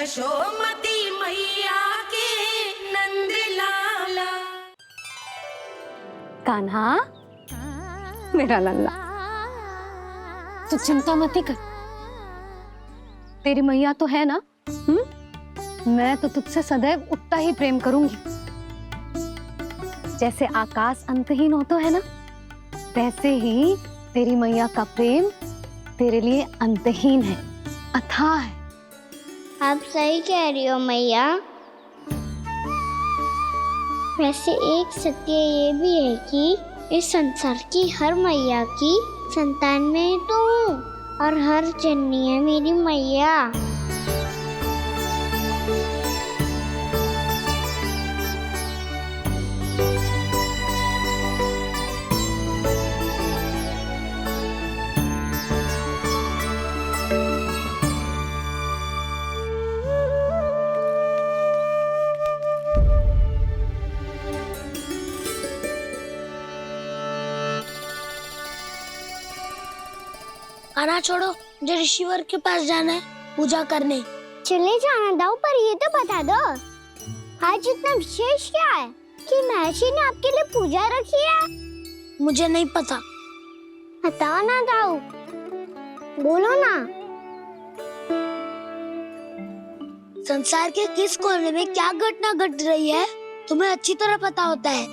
यशोमती मैया के नंद लाला। कान्हा मेरा लल्ला, तू चिंता मत कर, तेरी मैया तो है ना। मैं तो तुझसे सदैव उतना ही प्रेम करूंगी। जैसे आकाश अंतहीन होता है ना, वैसे ही तेरी मैया का प्रेम तेरे लिए अंतहीन है, अथाह है। आप सही कह रही हो मैया। वैसे एक सत्य ये भी है कि इस संसार की हर मैया की संतान में तो हूँ, और हर जननी है मेरी मैया। खाना छोड़ो, मुझे ऋषिवर के पास जाना है पूजा करने। चले जाना दाऊ, पर ये तो बता दो आज इतना विशेष क्या है कि महर्षि ने आपके लिए पूजा रखी है? मुझे नहीं पता। बताओ ना दाऊ, बोलो ना। संसार के किस कोने में क्या घटना घट रही है तुम्हें अच्छी तरह पता होता है।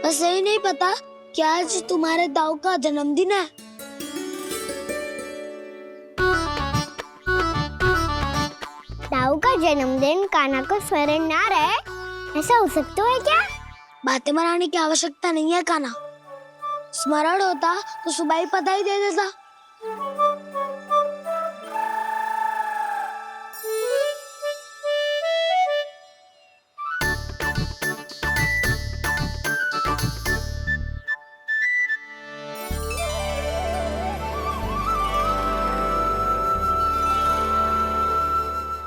बस यही नहीं पता कि आज तुम्हारे दाऊ का जन्मदिन है। दाऊ का जन्मदिन कान्हा को स्मरण ना रहे, ऐसा हो सकता है क्या? बातें बनाने की आवश्यकता नहीं है कान्हा। स्मरण होता तो सुबह ही पता ही दे देता।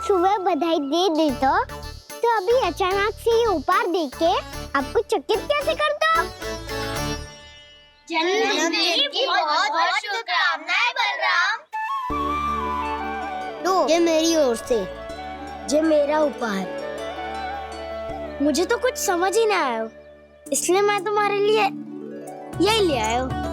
सुबह बधाई दे दी तो अभी अचानक से ये उपहार देख के आपको चकित कैसे कर दो? जन्मदिन की बहुत-बहुत शुभकामनाएं बलराम। लो, ये मेरी ओर से। ये मेरा उपहार। मुझे तो कुछ समझ ही ना आया, इसलिए मैं तुम्हारे लिए यही ले आया हूँ।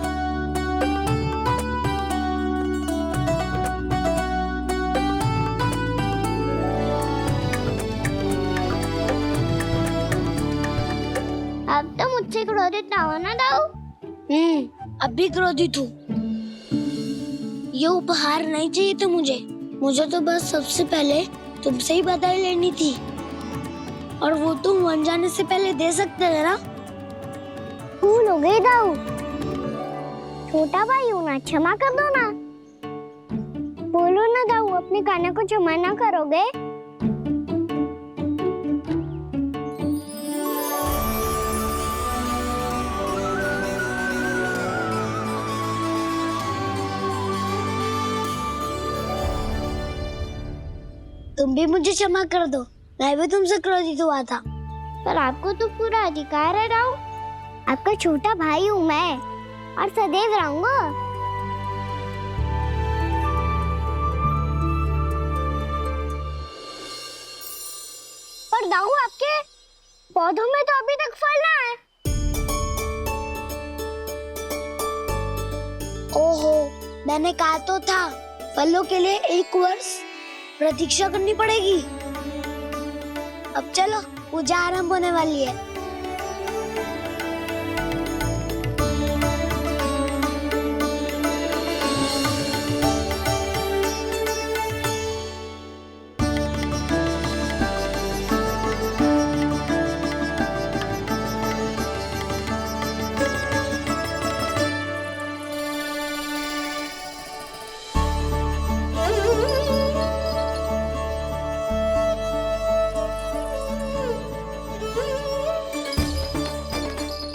अब तो मुझसे क्रोधित ना हो ना दाऊ। अब भी क्रोधित हूँ। ये उपहार नहीं चाहिए था मुझे तो बस सबसे पहले तुमसे ही बधाई लेनी थी, और वो तुम बन जाने से पहले दे सकते थे ना। भूल हो गई दाऊ, छोटा भाई हूँ ना, क्षमा कर दो ना। बोलो ना दाऊ, अपने कान्हा को क्षमा ना करोगे? तुम भी मुझे क्षमा कर दो, मैं भी तुमसे क्रोधित हुआ था। पर आपको तो पूरा अधिकार है दाऊ। आपका छोटा भाई हूँ मैं, और सदैव रहूंगा। पर दाऊ, आपके पौधों में तो अभी तक फल ना है। ओहो, मैंने कहा तो था फलों के लिए 1 वर्ष प्रतीक्षा करनी पड़ेगी। अब चलो, पूजा आरंभ होने वाली है।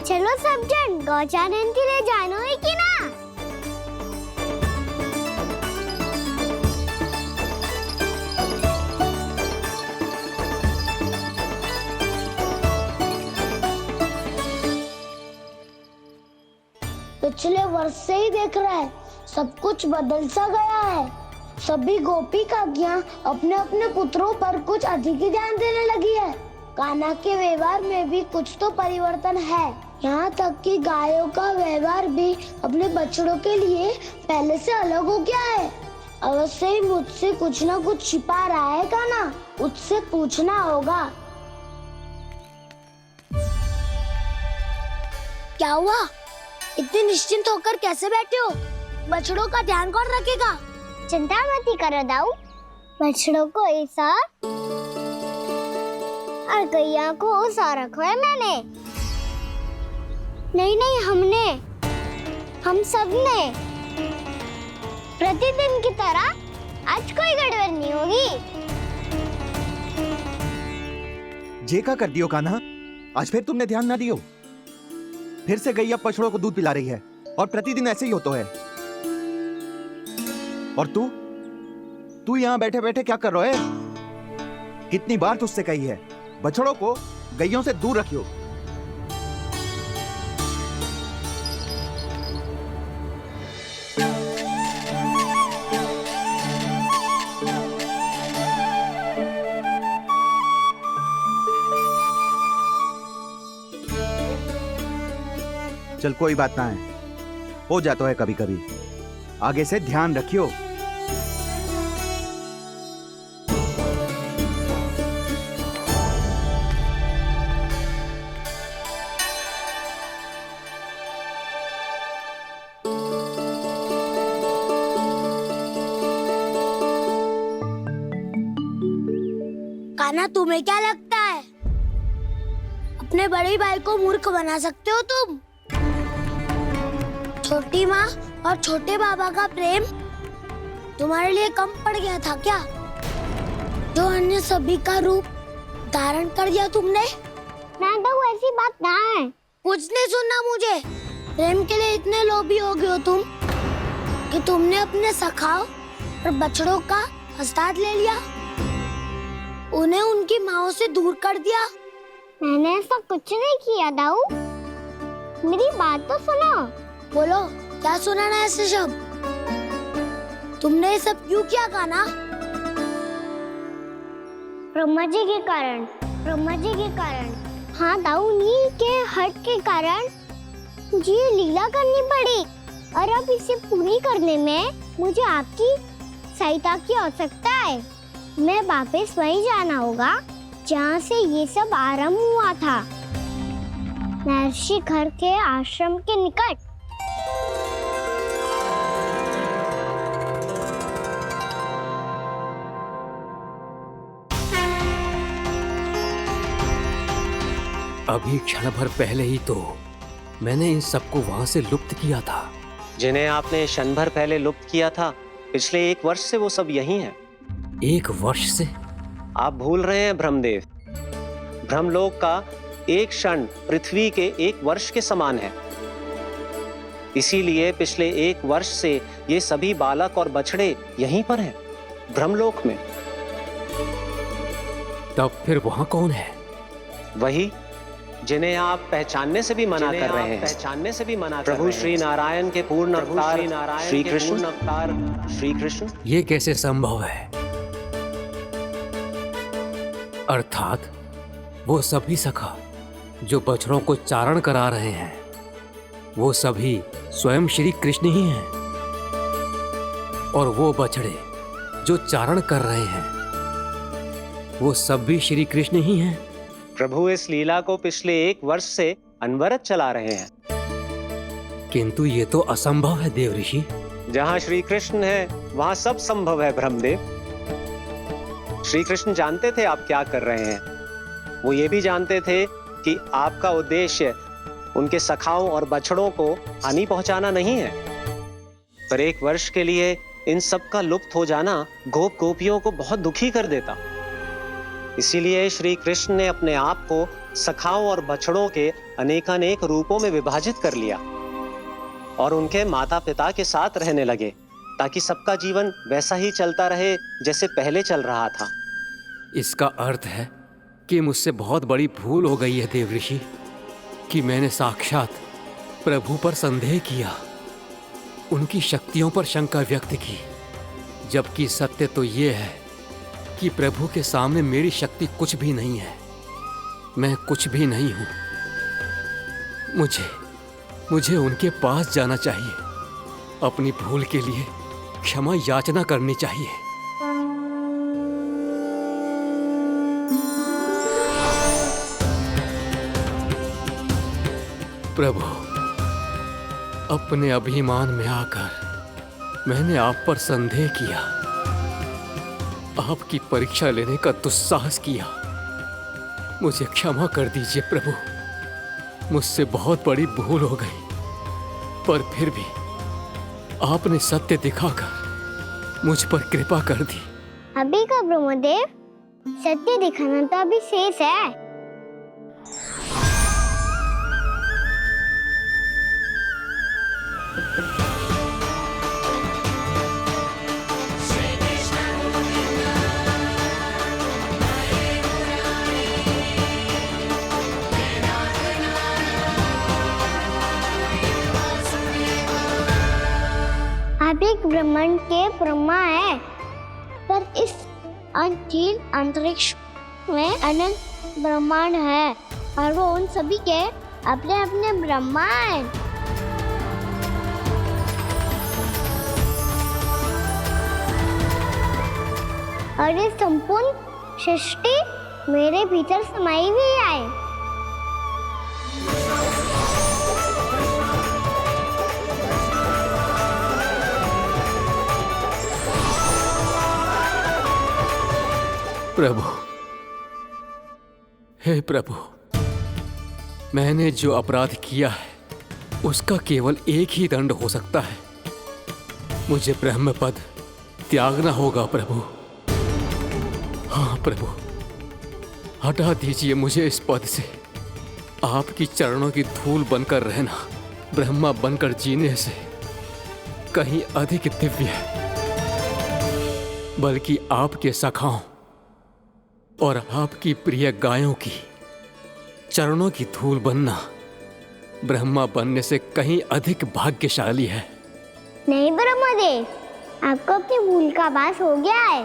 चलो सब जन गौचारण के लिए जानो है कि ना? पिछले वर्ष से ही देख रहा है, सब कुछ बदल सा गया है। सभी गोपी काकियां अपने अपने पुत्रों पर कुछ अधिक ही ध्यान देने लगी है। कान्हा के व्यवहार में भी कुछ तो परिवर्तन है। यहाँ तक कि गायों का व्यवहार भी अपने बछड़ों के लिए पहले से अलग हो गया है। अवश्य ही मुझसे कुछ न कुछ छिपा रहा है कान्हा, उससे पूछना होगा। क्या हुआ? इतने निश्चिंत होकर कैसे बैठे हो? बछड़ों का ध्यान कौन रखेगा? चिंता मत करो दाऊ, बछड़ों को ऐसा और गैया को ऐसा रखा है मैंने। नहीं, हम सब ने प्रतिदिन की तरह आज कोई गड़बड़ नहीं होगी। जे का कर दियो कान्हा, आज फिर तुमने ध्यान ना दियो। फिर से गैया बछड़ों को दूध पिला रही है और प्रतिदिन ऐसे ही होता है। और तू यहाँ बैठे बैठे क्या कर रहा है? कितनी बार तुझसे कही है बछड़ों को गैयों से दूर रखियो। चल कोई बात ना है, हो जाता है कभी कभी। आगे से ध्यान रखियो। कान्हा, तुम्हें क्या लगता है अपने बड़े भाई को मूर्ख बना सकते हो तुम? छोटी माँ और छोटे बाबा का प्रेम तुम्हारे लिए कम पड़ गया था क्या? जो अन्य सभी का रूप धारण कर दिया तुमने? ना दाऊ, ऐसी बात ना है। कुछ नहीं सुनना मुझे। प्रेम के लिए इतने लोभी हो गए हो तुम कि तुमने अपने सखाओ और बछड़ों का हस्ताक्षर ले लिया, उन्हें उनकी माँओं से दूर कर दिया। मैंने ऐसा कुछ नहीं किया दाऊ, मेरी बात तो सुनो। बोलो, क्या सुनाना है ऐसे शब्द? तुमने ये सब क्यों किया कान्हा? ब्रह्मा जी के कारण। हाँ दाऊ, नील के हट के कारण मुझे ये लीला करनी पड़ी, और अब इसे पूरी करने में मुझे आपकी सहायता की आवश्यकता है। मैं वापस वहीं जाना होगा जहाँ से ये सब आरंभ हुआ था, महर्षि घर के आश्रम के निकट। अभी क्षण भर पहले ही तो मैंने इन सबको वहां से लुप्त किया था। जिन्हें आपने क्षण भर पहले लुप्त किया था, पिछले 1 वर्ष से वो सब यहीं हैं। 1 वर्ष से? आप भूल रहे हैं ब्रह्मदेव। ब्रह्मलोक का एक क्षण पृथ्वी के 1 वर्ष के समान है। इसीलिए पिछले 1 वर्ष से ये सभी बालक और बछड़े यहीं पर हैं, ब्रह्मलोक में। तब फिर वहां कौन है? वही जिन्हें आप पहचानने से भी मना कर रहे हैं। प्रभु श्री नारायण के पूर्ण अवतार श्री कृष्ण। ये कैसे संभव है? अर्थात वो सभी सखा जो बछड़ों को चारण करा रहे हैं, वो सभी स्वयं श्री कृष्ण ही हैं, और वो बछड़े जो चारण कर रहे हैं, वो सब भी श्री कृष्ण ही हैं। प्रभु इस लीला को पिछले 1 वर्ष से अनवरत चला रहे हैं। किंतु ये तो असंभव है देव ऋषि। जहाँ श्री कृष्ण है वहाँ सब संभव है ब्रह्मदेव। श्री कृष्ण जानते थे आप क्या कर रहे हैं। वो ये भी जानते थे कि आपका उद्देश्य उनके सखाओं और बछड़ों को हानि पहुंचाना नहीं है। पर 1 वर्ष के लिए इन सब का लुप्त हो जाना गोप गोपियों को बहुत दुखी कर देता। इसीलिए श्री कृष्ण ने अपने आप को सखाओं और बछड़ों के अनेकानेक रूपों में विभाजित कर लिया और उनके माता पिता के साथ रहने लगे, ताकि सबका जीवन वैसा ही चलता रहे जैसे पहले चल रहा था। इसका अर्थ है कि मुझसे बहुत बड़ी भूल हो गई है देव ऋषि, कि मैंने साक्षात प्रभु पर संदेह किया, उनकी शक्तियों पर शंका व्यक्त की, जबकि सत्य तो ये है कि प्रभु के सामने मेरी शक्ति कुछ भी नहीं है। मैं कुछ भी नहीं हूं। मुझे उनके पास जाना चाहिए। अपनी भूल के लिए क्षमा याचना करनी चाहिए। प्रभु, अपने अभिमान में आकर मैंने आप पर संदेह किया, आपकी परीक्षा लेने का दुस्साहस किया। मुझे क्षमा कर दीजिए प्रभु, मुझसे बहुत बड़ी भूल हो गई। पर फिर भी आपने सत्य दिखाकर मुझ पर कृपा कर दी। अभी का ब्रह्मदेव, सत्य दिखाना तो अभी शेष है। आप एक ब्रह्मांड के ब्रह्मा है, पर इस अनंत अंतरिक्ष में अनंत ब्रह्मांड है और वो उन सभी के अपने अपने ब्रह्मा हैं। और ये संपूर्ण सृष्टि मेरे भीतर समाई हुई है। प्रभु, हे प्रभु, मैंने जो अपराध किया है उसका केवल एक ही दंड हो सकता है। मुझे ब्रह्म पद त्यागना होगा प्रभु। हाँ प्रभु, हटा दीजिए मुझे इस पद से। आपकी चरणों की धूल बनकर रहना ब्रह्मा बनकर जीने से कहीं अधिक दिव्य है। बल्कि आपके सखाओं और आपकी प्रिय गायों की चरणों की धूल बनना ब्रह्मा बनने से कहीं अधिक भाग्यशाली है। नहीं ब्रह्मदेव, आपको अपनी भूल का आभास हो गया है,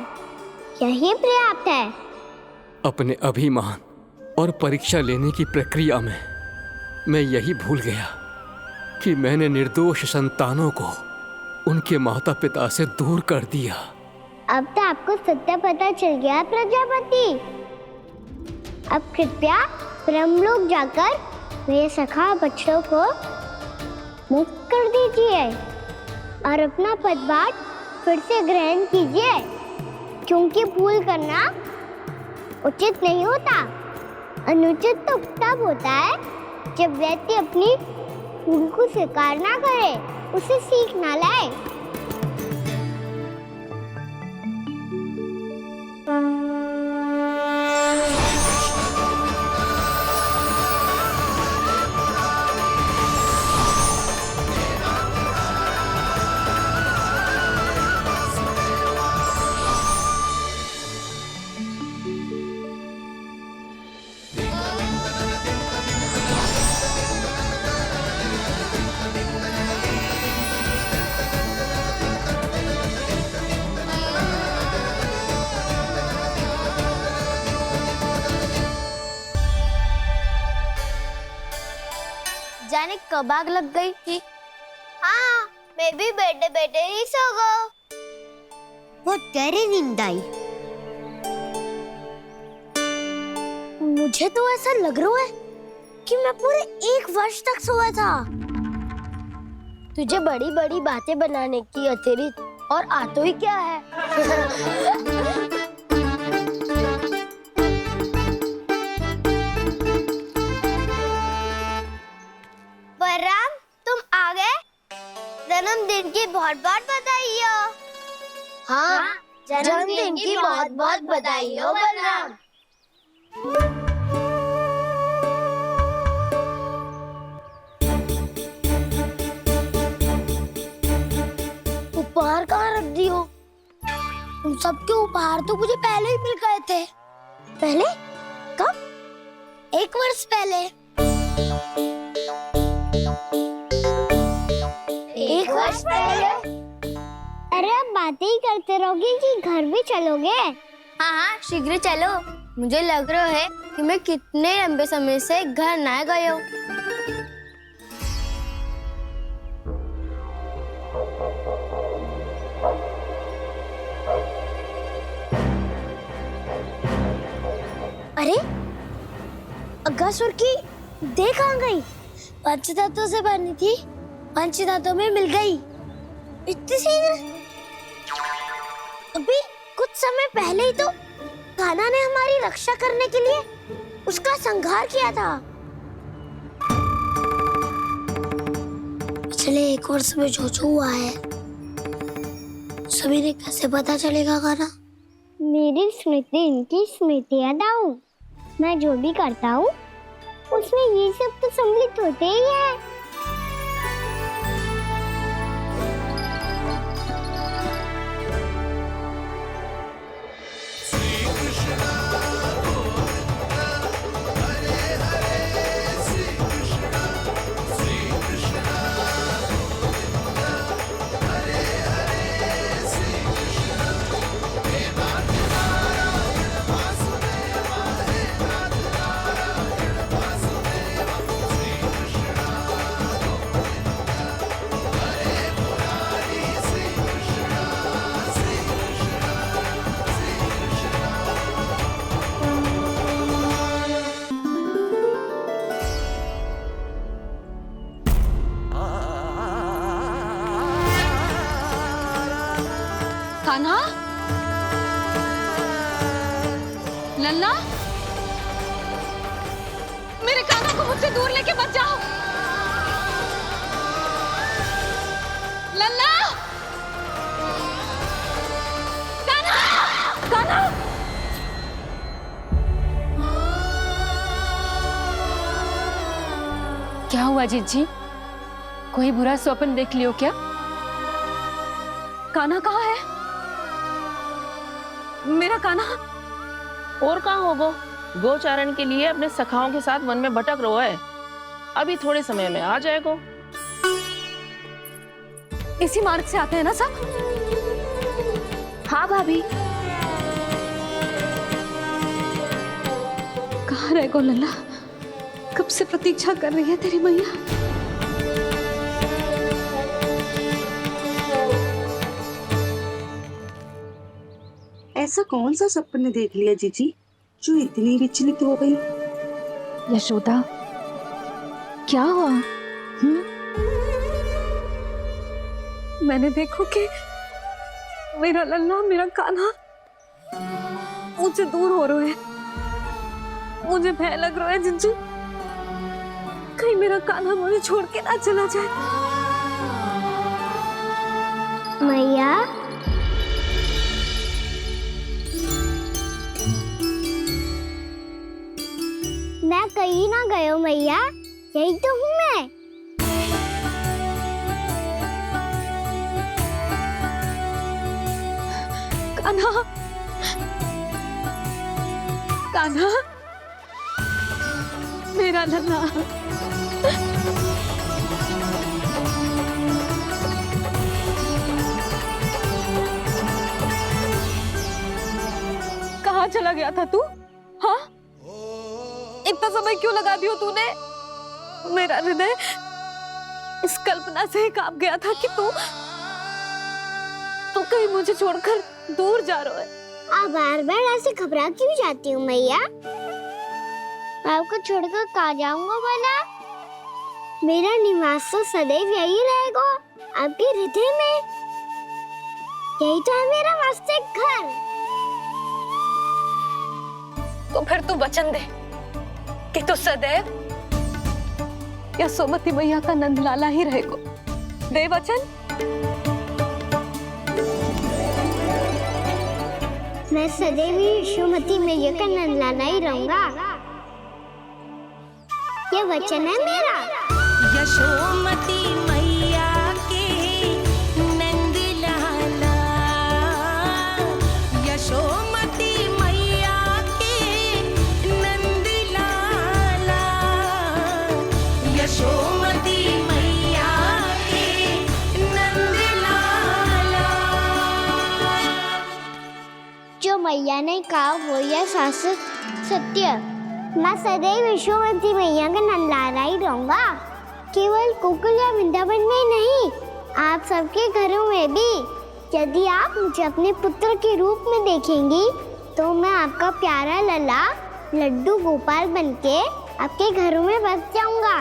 यही पर्याप्त है। अपने अभिमान और परीक्षा लेने की प्रक्रिया में मैं यही भूल गया कि मैंने निर्दोष संतानों को उनके माता पिता से दूर कर दिया। अब तो आपको सत्य पता चल गया प्रजापति। अब कृपया ब्रह्मलोक जाकर मेरे सखा बच्चों को मुक्त कर दीजिए और अपना पदभार फिर से ग्रहण कीजिए, क्योंकि भूल करना उचित नहीं होता। अनुचित तो तब होता है जब व्यक्ति अपनी भूल को स्वीकार ना करे, उसे सीख ना लाए। जाने कब आग लग गई थी। हाँ, मैं भी बैठे बैठे ही सो गया। वो तेरी नींद आई। मुझे तो ऐसा लग रहा है कि मैं पूरे 1 वर्ष तक सोया था। तुझे बड़ी बड़ी बातें बनाने की अतिरिक्त और आता ही क्या है। बलराम, तुम आ गए? जन्मदिन की बहुत बहुत बधाई हो। हाँ, जन्मदिन की बहुत बहुत बधाई हो बलराम। उपहार कहाँ रख दी हो? उन सबके उपहार तो मुझे पहले ही मिल गए थे। पहले? कब? 1 वर्ष पहले। 1 वर्ष पहले? अरे अब बातें ही करते रहोगे कि घर भी चलोगे? हाँ हाँ शीघ्र चलो। मुझे लग रहा है कि मैं कितने लंबे समय से घर ना गए हूँ। अरे अगासुर की देह कहाँ गई? पंचतत्वों से बनी थी, पंचतत्वों में मिल गई। इतनी शीघ्र? अभी कुछ समय पहले ही तो कान्हा ने हमारी रक्षा करने के लिए उसका संहार किया था। पिछले 1 वर्ष में जो हुआ है सभी ने कैसे पता चलेगा कान्हा? मेरी स्मृति इनकी स्मृति है दाऊ। मैं जो भी करता हूँ उसमें ये सब तो सम्मिलित होते ही है। कान्हा, लल्ला, मेरे कान्हा को मुझसे दूर लेके मत जाओ। लल्ला, कान्हा, कान्हा। क्या हुआ जीजी? कोई बुरा स्वप्न देख लियो क्या? कान्हा कहाँ है? मेरा कान्हा? और कहाँ होगो? गोचारण के लिए अपने सखाओं के साथ वन में भटक रहा है। अभी थोड़े समय में आ जाएगा। इसी मार्ग से आते हैं ना सब? हाँ भाभी। कहाँ रह गो लल्ला? कब से प्रतीक्षा कर रही है तेरी मैया। ऐसा कौन सा सपने देख लिया जीजी जो इतनी विचलित हो गई? यशोदा, क्या हुआ? मैंने देखो कि मेरा लल्ला, मेरा कान्हा मुझसे दूर हो रहे हैं। मुझे भय लग रहा है जीजू, कहीं मेरा कान्हा मुझे छोड़ के ना चला जाए। मैया, मैं कहीं ना गया मैया, यही तो हूँ मैं। कान्हा, कान्हा, मेरा लल्ला। कहाँ चला गया था तू? हाँ, इतना समय क्यों लगा दियो तूने? मेरा हृदय इस कल्पना से ही कांप गया था कि तू कहीं मुझे छोड़कर दूर जा रहा है। आप बार बार ऐसे घबरा क्यों जाती हूँ मैया? आपको छोड़कर कहाँ जाऊंगा भला? मेरा निवास तो सदैव यही रहेगा, आपके हृदय में। यही तो है मेरा वास्तविक घर। तो फिर तू वचन दे कि तू सदैव यशोमती मैया का नंदलाला ही रहेगा। दे वचन। मैं सदैव यशोमती मैया का नंदलाला ही रहूंगा। ये वचन है मेरा। यशोमती मैया के नंद लाला, यशोमती मैया के नंद लाला, यशोमती मैया के नंद लाला। मैया ने कहा वो यह शाश्वत सत्य। मैं सदैव विश्ववंती मैया का नंदलाला ही रहूंगा, केवल गोकुल या वृंदावन में नहीं, आप सबके घरों में भी। यदि आप मुझे अपने पुत्र के रूप में देखेंगी तो मैं आपका प्यारा लला लड्डू गोपाल बनके आपके घरों में बस जाऊंगा।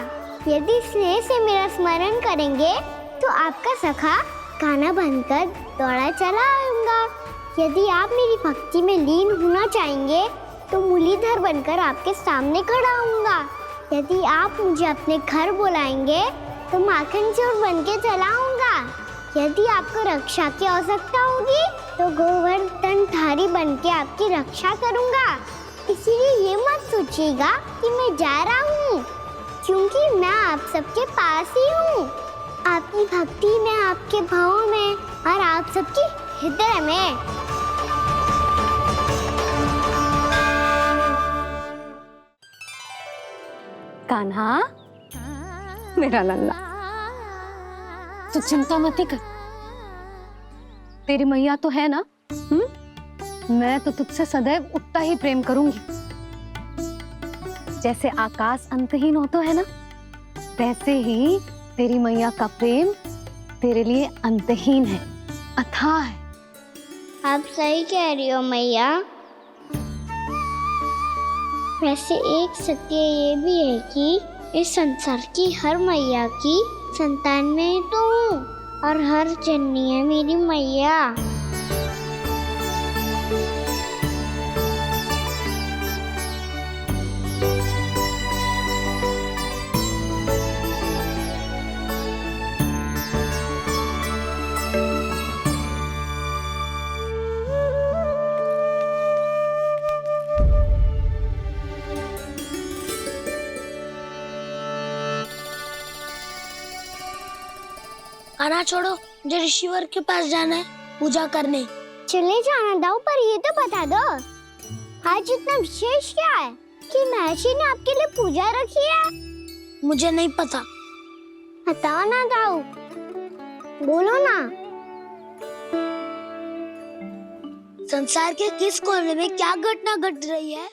यदि स्नेह से मेरा स्मरण करेंगे तो आपका सखा गाना बनकर दौड़ा चला आऊंगा। यदि आप मेरी भक्ति में लीन होना चाहेंगे तो मुरलीधर बनकर आपके सामने खड़ा होऊंगा। यदि आप मुझे अपने घर बुलाएंगे तो माखन चोर बनके चला आऊंगा। यदि आपको रक्षा की आवश्यकता होगी तो गोवर्धनधारी बनके आपकी रक्षा करूंगा। इसीलिए ये मत सोचिएगा कि मैं जा रहा हूँ, क्योंकि मैं आप सबके पास ही हूँ, आपकी भक्ति में, आपके भावों में और आप सबके हृदय में। कान्हा मेरा लल्ला, तू चिंता मत कर, तेरी मैया तो है ना। मैं तो तुझसे सदैव उतना ही प्रेम करूंगी। जैसे आकाश अंतहीन होता है ना, वैसे ही तेरी मैया का प्रेम तेरे लिए अंतहीन है, अथाह है। आप सही कह रही हो मैया। वैसे एक सत्य ये भी है कि इस संसार की हर मैया की संतान में तो हूँ और हर जननी है मेरी मैया। आना छोड़ो, मुझे ऋषिवर के पास जाना है पूजा करने। चले जाना दाऊ, पर ये तो बता दो आज इतना विशेष क्या है कि महर्षि ने आपके लिए पूजा रखी है? मुझे नहीं पता। बताओ ना दाऊ, बोलो ना। संसार के किस कोने में क्या घटना घट रही है